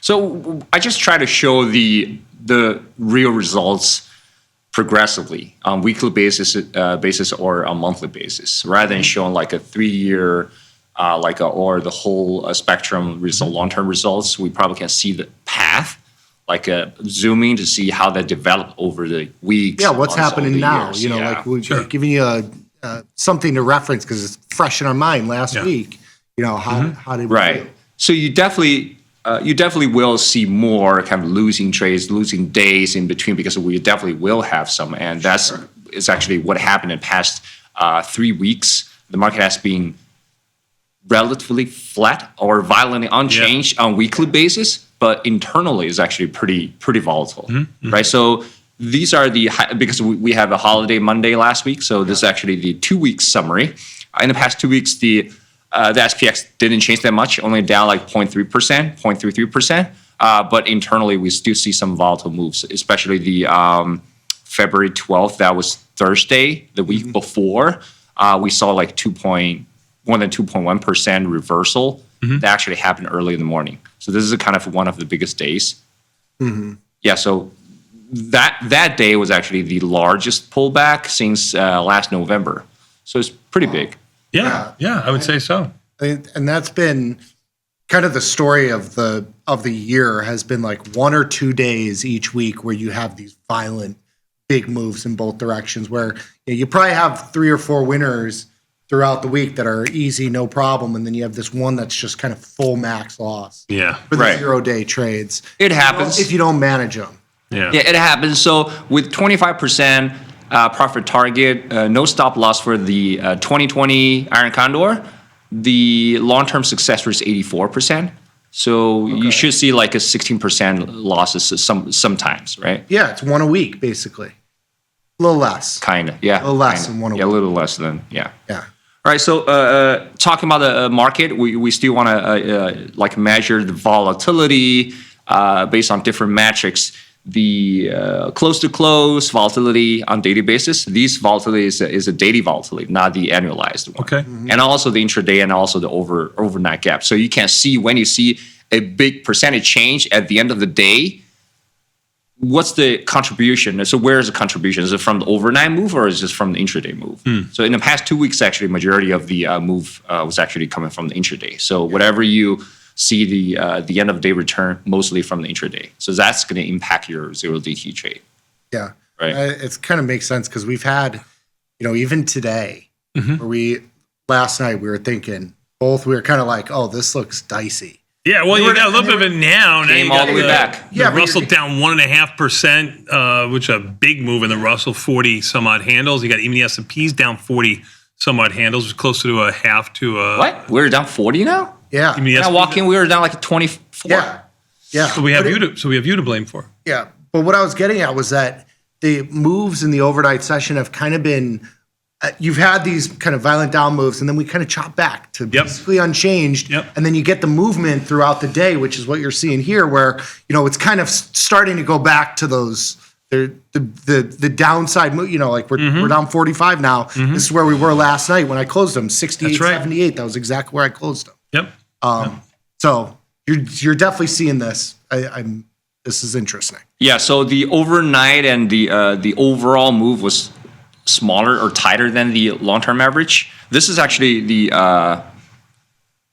So I just try to show the real results progressively on weekly basis or on monthly basis, rather than showing like a 3-year, or the whole spectrum result, long-term results. We probably can see the path, zooming to see how that developed over the weeks. Yeah, what's happening now? Years. Like we're giving you something to reference because it's fresh in our mind last week. How did we do? So you definitely will see more kind of losing trades, losing days in between, because we definitely will have some, and that's is actually what happened in the past 3 weeks. The market has been relatively flat or violently unchanged on weekly basis, but internally is actually pretty volatile, right? So these are because we have a holiday Monday last week, so this is actually the 2-week summary. In the past 2 weeks, the SPX didn't change that much, only down like 0.3%, 0.33%. But internally, we still see some volatile moves, especially the February 12th. That was Thursday, the week before. We saw like more than 2.1% reversal. That actually happened early in the morning. So this is kind of one of the biggest days. Yeah, so that day was actually the largest pullback since last November. So it's pretty big. Yeah, I would say so. And that's been kind of the story of the year, has been like 1 or 2 days each week where you have these violent big moves in both directions, where you probably have 3 or 4 winners throughout the week that are easy, no problem, and then you have this one that's just kind of full max loss. Yeah, for the 0-day trades. It happens if you don't manage them. Yeah, it happens. So with 25%. Profit target, no stop loss for the 2020 Iron Condor. The long-term success rate is 84%. So you should see like a 16% losses sometimes, right? Yeah, it's 1 a week basically. A little less. Kind of, yeah. A little less than 1 a week. Yeah, a little less than, yeah. Yeah. All right, so talking about the market, we still want to measure the volatility based on different metrics. The close-to-close volatility on daily basis. These volatility is a daily volatility, not the annualized one. Okay. And also the intraday and also the overnight gap. So you can see when you see a big percentage change at the end of the day, what's the contribution? So where is the contribution? Is it from the overnight move or is it from the intraday move? So in the past 2 weeks, actually, majority of the move was actually coming from the intraday. So whatever you see the end of day return mostly from the intraday. So that's going to impact your 0DT trade. Yeah. Right. It kind of makes sense because we've had, even today, where last night we were thinking, we were kind of like, oh, this looks dicey. Yeah, well, you got a little bit of it now. Came all the way back. The Russell down 1.5%, which is a big move in the Russell, 40 some odd handles. You got even the S&P's down 40 some odd handles, which is closer to a half to a. What? We're down 40 now? Yeah. When I walk in, we were down like 24. Yeah. So we have you to blame for. Yeah. But what I was getting at was that the moves in the overnight session have kind of been, you've had these kind of violent down moves, and then we kind of chop back to basically unchanged. And then you get the movement throughout the day, which is what you're seeing here, where, it's kind of starting to go back to those, the downside move, like we're down 45 now. This is where we were last night when I closed them, 68, 78. That was exactly where I closed them. So you're definitely seeing this. This is interesting. Yeah. So the overnight and the overall move was smaller or tighter than the long-term average. This is actually the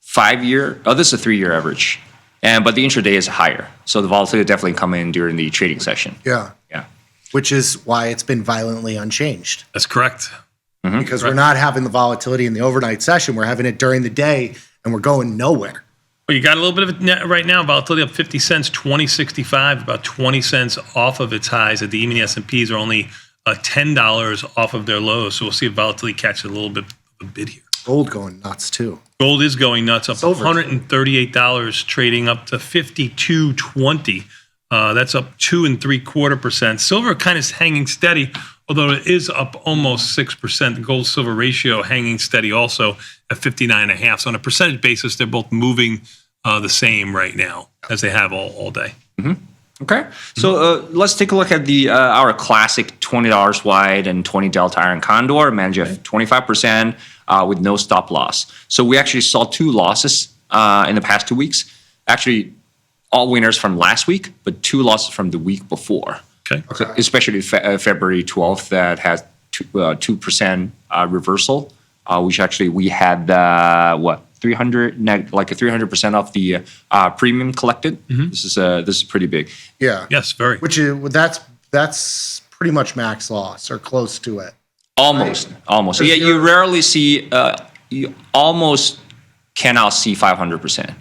5-year. Oh, this is a 3-year average, but the intraday is higher. So the volatility definitely come in during the trading session. Yeah. Which is why it's been violently unchanged. That's correct. Because we're not having the volatility in the overnight session. We're having it during the day, and we're going nowhere. Well, you got a little bit of it right now. Volatility up 50 cents, 20.65, about 20 cents off of its highs. At the E-mini S&Ps are only $10 off of their lows. So we'll see if volatility catches a little bit of a bid here. Gold going nuts too. Gold is going nuts, up $138, trading up to $52.20. That's up 2.75%. Silver kind of hanging steady, although it is up almost 6%. The gold-silver ratio hanging steady also at 59.5. So on a percentage basis, they're both moving the same right now as they have all day. Okay, so let's take a look at our classic $20 wide and 20 delta iron condor, managed at 25% with no stop loss. So we actually saw 2 losses in the past 2 weeks. Actually, all winners from last week, but 2 losses from the week before. Okay. So especially February 12th that has 2% reversal, which actually we had 300% of the premium collected. This is pretty big. Yeah. Yes, very. Which is that's pretty much max loss or close to it. Almost. Yeah, you rarely see. You almost cannot see 500%.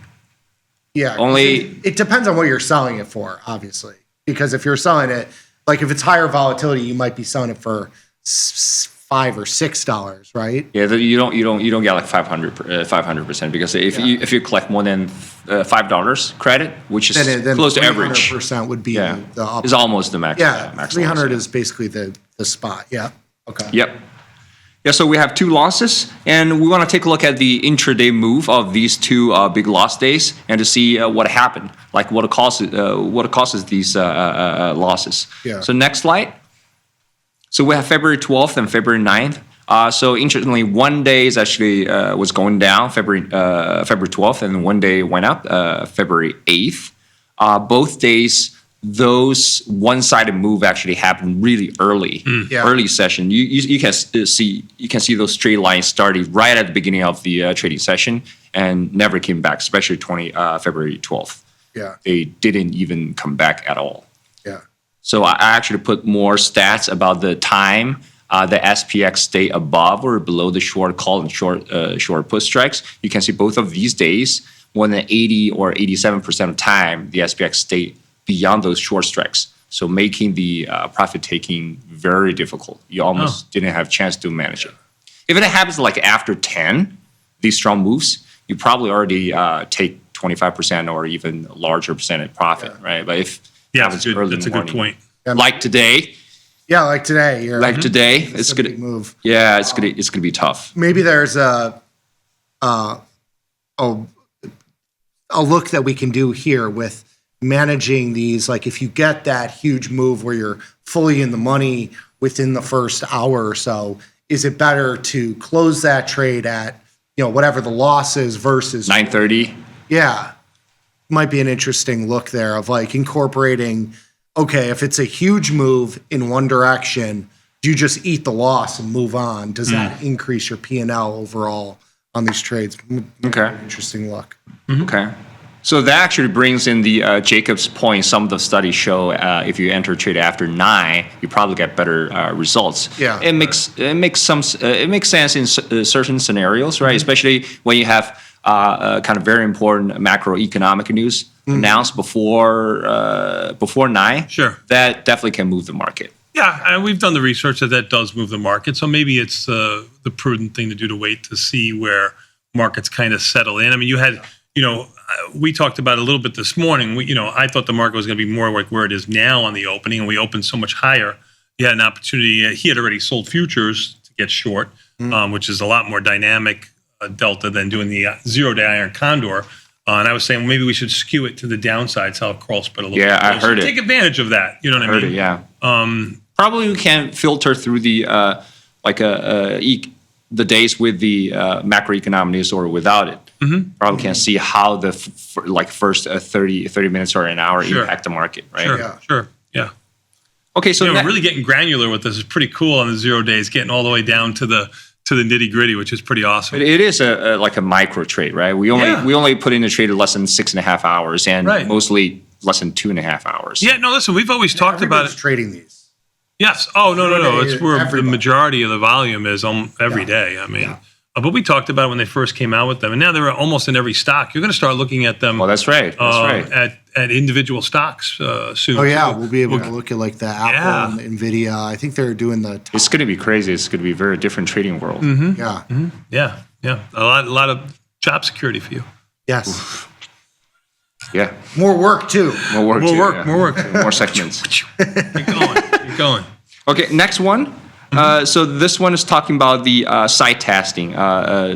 Yeah. Only- it depends on what you're selling it for, obviously. Because if you're selling it, like if it's higher volatility, you might be selling it for $5 or $6, right? Yeah, you don't get like 500% because if you collect more than $5 credit, which is Then close to average, 300% would be yeah, the up. is almost the max. Yeah, max 300 loss, is basically the spot. Yeah. Okay. Yep. Yeah, so we have 2 losses, and we want to take a look at the intraday move of these 2 big loss days, and to see what happened, like what causes these losses. Yeah. So next slide. So we have February 12th and February 9th. So interestingly, one day is actually was going down, February 12th, and one day went up, February 8th. Both days, those one-sided move actually happened really early, Yeah. early session. You can see those straight lines starting right at the beginning of the trading session and never came back, especially February 12th. Yeah. They didn't even come back at all. Yeah. So I actually put more stats about the time the SPX stay above or below the short call and short put strikes. You can see both of these days, more than 80 or 87% of time, the SPX stay beyond those short strikes. So making the profit taking very difficult. You almost didn't have a chance to manage it. If it happens like after 10, these strong moves, you probably already take 25% or even larger percentage profit, right? But if Yeah, happens early in that's the a good morning, point. like today, Yeah, like today. it's a gonna big move. Yeah, it's gonna be tough. Maybe there's a look that we can do here with managing these. Like if you get that huge move where you're fully in the money within the first hour or so, is it better to close that trade at, whatever the loss is versus 9:30. Yeah. Might be an interesting look there of like incorporating, okay, if it's a huge move in one direction, do you just eat the loss and move on? Does that increase your P&L overall on these trades? Okay. Interesting look. Okay. So that actually brings in the Jacob's point. Some of the studies show if you enter a trade after 9, you probably get better results. Yeah. It makes sense in certain scenarios, right? Especially when you have kind of very important macroeconomic news announced before 9. Sure. That definitely can move the market. Yeah, and we've done the research that does move the market. So maybe it's the prudent thing to do to wait to see where markets kind of settle in. I mean, you had, we talked about it a little bit this morning. I thought the market was going to be more like where it is now on the opening, and we opened so much higher. You had an opportunity. He had already sold futures to get short, which is a lot more dynamic delta than doing the 0-day iron condor. And I was saying maybe we should skew it to the downside, so I'll crawl spread a little bit. Yeah, I heard it. Take advantage of that. You know what I mean? Heard it, yeah. Probably we can filter through the the days with the macroeconomic news or without it. Probably can see how the first 30 minutes or an hour impact the market, right? Sure. Yeah. Okay, so we're really getting granular with this. It's pretty cool on the 0 days, getting all the way down to the nitty gritty, which is pretty awesome. It is like a micro trade, right? We only put in a trade less than 6.5 hours and mostly less than 2.5 hours. Yeah, no, listen, we've always talked about it. Trading these. Yes. Oh, no. It's where Everybody. the majority of the volume is every day. I mean, but we talked about it when they first came out with them, and now they're almost in every stock. You're going to start looking at them. Well, that's right. That's right. At individual stocks soon. Oh yeah, too. we'll be able to look at like the Apple and Nvidia. I think they're doing the. It's going to be crazy. It's going to be a very different trading world. Yeah. Yeah. A lot of job security for you. Yes. Yeah. More work too. More work. More segments. Keep going. Okay, next one. So this one is talking about the side testing.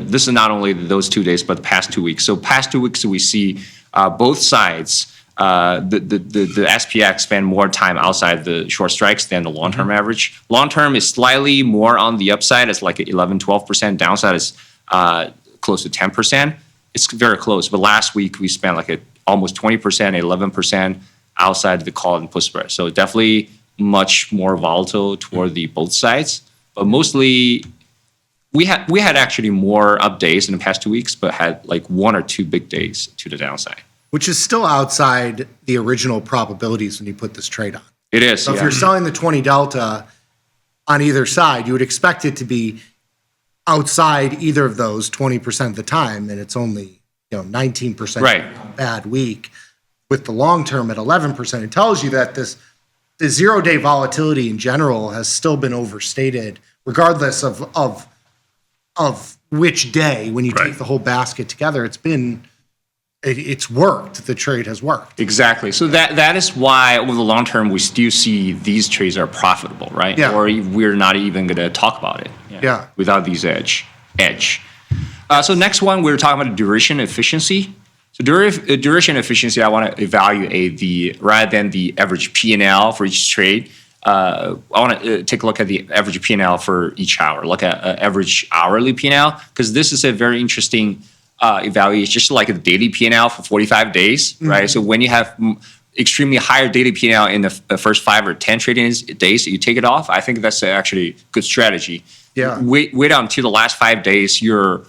This is not only those 2 days, but the past 2 weeks. So past 2 weeks, we see both sides. The SPX spend more time outside the short strikes than the long-term average. Long-term is slightly more on the upside. It's like 11-12%. Downside is close to 10%. It's very close. But last week we spent like almost 20%, 11% outside the call and put spread. So definitely much more volatile toward the both sides. But mostly, we had actually more up days in the past 2 weeks, but had like 1 or 2 big days to the downside. Which is still outside the original probabilities when you put this trade on. It is. So if you're selling the 20 delta on either side, you would expect it to be outside either of those 20% of the time, and it's only 19% Right. bad week. With the long term at 11%, it tells you that the 0-day volatility in general has still been overstated, regardless of which day. When you take the whole basket together, it's worked. The trade has worked. Exactly. So that is why over the long term we still see these trades are profitable, right? Yeah. Or we're not even going to talk about it. Yeah. Without these edge. So next one we're talking about duration efficiency. So duration efficiency, I want to evaluate rather than the average P&L for each trade. I want to take a look at the average P&L for each hour. Look at average hourly P&L, because this is a very interesting evaluation, just like a daily P&L for 45 days, right? So when you have extremely higher daily P&L in the first 5 or 10 trading days, you take it off. I think that's actually a good strategy. Yeah. Wait until the last 5 days, your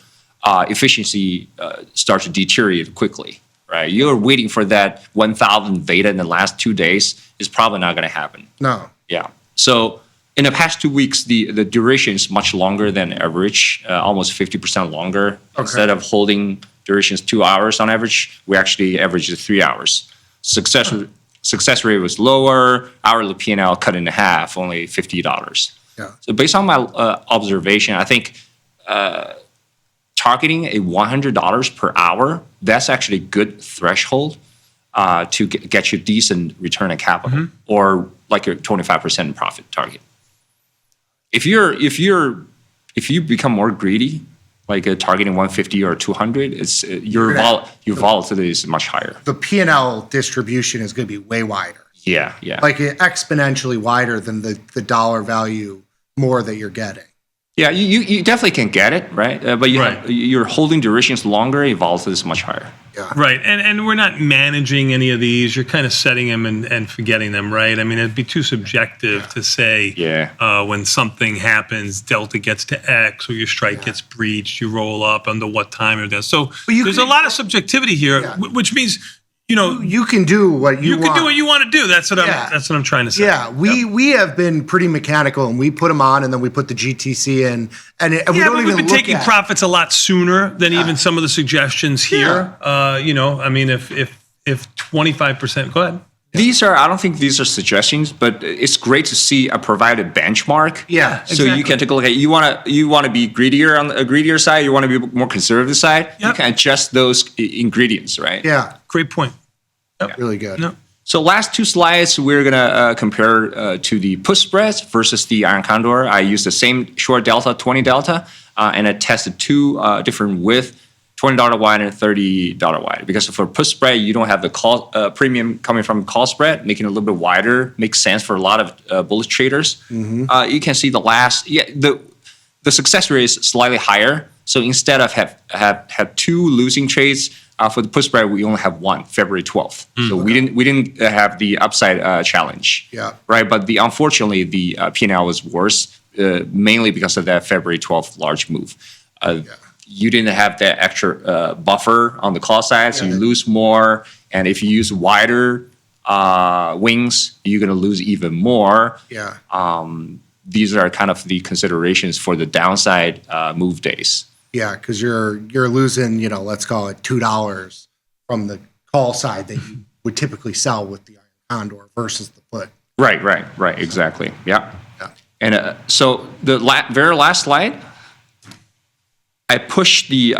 efficiency starts to deteriorate quickly, right? You're waiting for that 1,000 beta in the last 2 days is probably not going to happen. No. Yeah. So in the past 2 weeks, the duration is much longer than average, almost 50% longer. Okay. Instead of holding durations 2 hours on average, we actually averaged 3 hours. Success rate was lower. Hourly P&L cut in half, only $50. Yeah. So based on my observation, I think targeting a $100 per hour, that's actually a good threshold to get you decent return on capital, or like your 25% profit target. If you become more greedy, like targeting 150 or 200, your volatility is much higher. The P&L distribution is going to be way wider. Yeah. Like exponentially wider than the dollar value more that you're getting. Yeah, you definitely can get it, right? But you're holding durations longer, your volatility is much higher. Yeah. Right, and we're not managing any of these. You're kind of setting them and forgetting them, right? I mean, it'd be too subjective to say when something happens, delta gets to X or your strike gets breached, you roll up under what time or this. So there's a lot of subjectivity here, which means you can do what you want. You can do what you want to do. That's what I'm trying to say. Yeah, we have been pretty mechanical, and we put them on, and then we put the GTC in, and we don't even we've been look taking profits a lot sooner than even some of the suggestions here. I mean, if 25%, go ahead. I don't think these are suggestions, but it's great to see a provided benchmark. Yeah, exactly. So you can take a look at, you want to be greedier on a greedier side, you want to be more conservative side, you can adjust those ingredients, right? Yeah. Great point. Yep. Really good. Yep. So last 2 slides, we're going to compare to the put spreads versus the iron condor. I used the same short delta, 20 delta, and I tested 2 different width, $20 wide and $30 wide. Because for put spread, you don't have the call premium coming from call spread, making it a little bit wider, makes sense for a lot of bullish traders. You can see the success rate is slightly higher. So instead of have 2 losing trades, for the put spread, we only have 1, February 12th. So we didn't have the upside challenge. Yeah. Right. But unfortunately, the P&L was worse, mainly because of that February 12th large move. You didn't have that extra buffer on the call side, so you lose more. And if you use wider wings, you're going to lose even more. Yeah. These are kind of the considerations for the downside move days. Yeah, because you're losing, let's call it $2 from the call side that you would typically sell with the iron condor versus the put. Right. Exactly. Yeah. And so the very last slide, I pushed the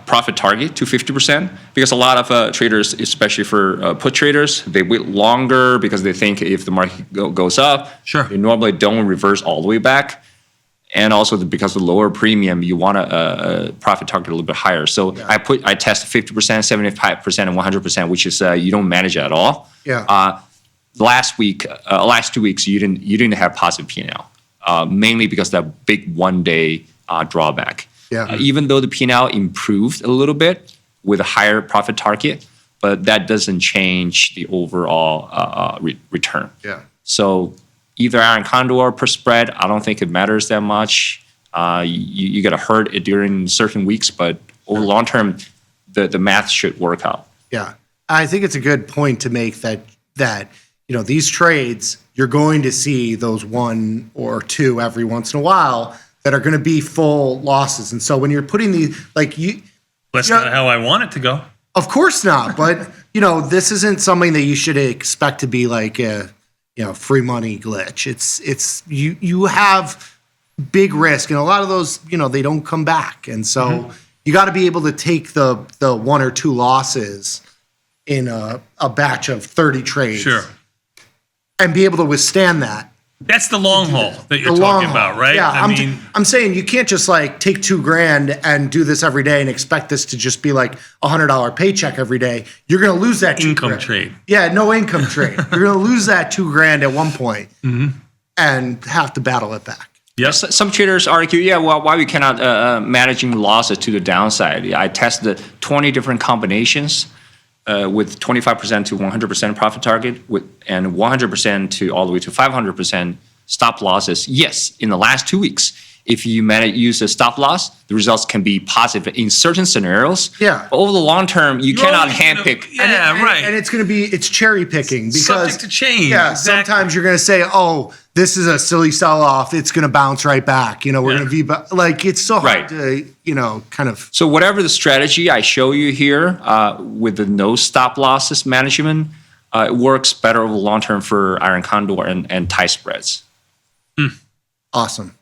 profit target to 50% because a lot of traders, especially for put traders, they wait longer because they think if the market goes up, they normally don't reverse all the way back. And also because of the lower premium, you want a profit target a little bit higher. So I tested 50%, 75%, and 100%, which is you don't manage it at all. Yeah. Last 2 weeks, you didn't have positive P&L, mainly because of that big 1-day drawback. Yeah. Even though the P&L improved a little bit with a higher profit target, but that doesn't change the overall return. Yeah. So either iron condor or per spread, I don't think it matters that much. You got to hurt it during certain weeks, but over long term, the math should work out. Yeah. I think it's a good point to make that these trades, you're going to see those one or two every once in a while that are going to be full losses. And so when you're putting these, That's not how I want it to go. of course not, but this isn't something that you should expect to be like a free money glitch. It's you have big risk, and a lot of those they don't come back, and so you got to be able to take the one or two losses in a batch of 30 trades, Sure. and be able to withstand that. That's the long haul that you're The long talking about, haul. right? Yeah, I I'm saying you can't just take $2,000 and do this every day and expect this to just be like $100 paycheck every day. You're going to lose that income $2,000. trade. Yeah, no income trade. You're going to lose that $2,000 at one point and have to battle it back. Yes. Some traders argue, why we cannot managing losses to the downside. I tested 20 different combinations with 25% to 100% profit target, and 100% to all the way to 500% stop losses. Yes, in the last 2 weeks, if you use a stop loss, the results can be positive in certain scenarios. Yeah. But over the long term, you cannot always handpick. Right. And it's going to be cherry picking because Subject to change. Yeah, Exactly. sometimes you're going to say, "Oh, this is a silly sell off. It's going to bounce right back." We're going to be it's so hard to kind of. So whatever the strategy I show you here with the no stop losses management, it works better over the long term for iron condor and tie spreads. Awesome.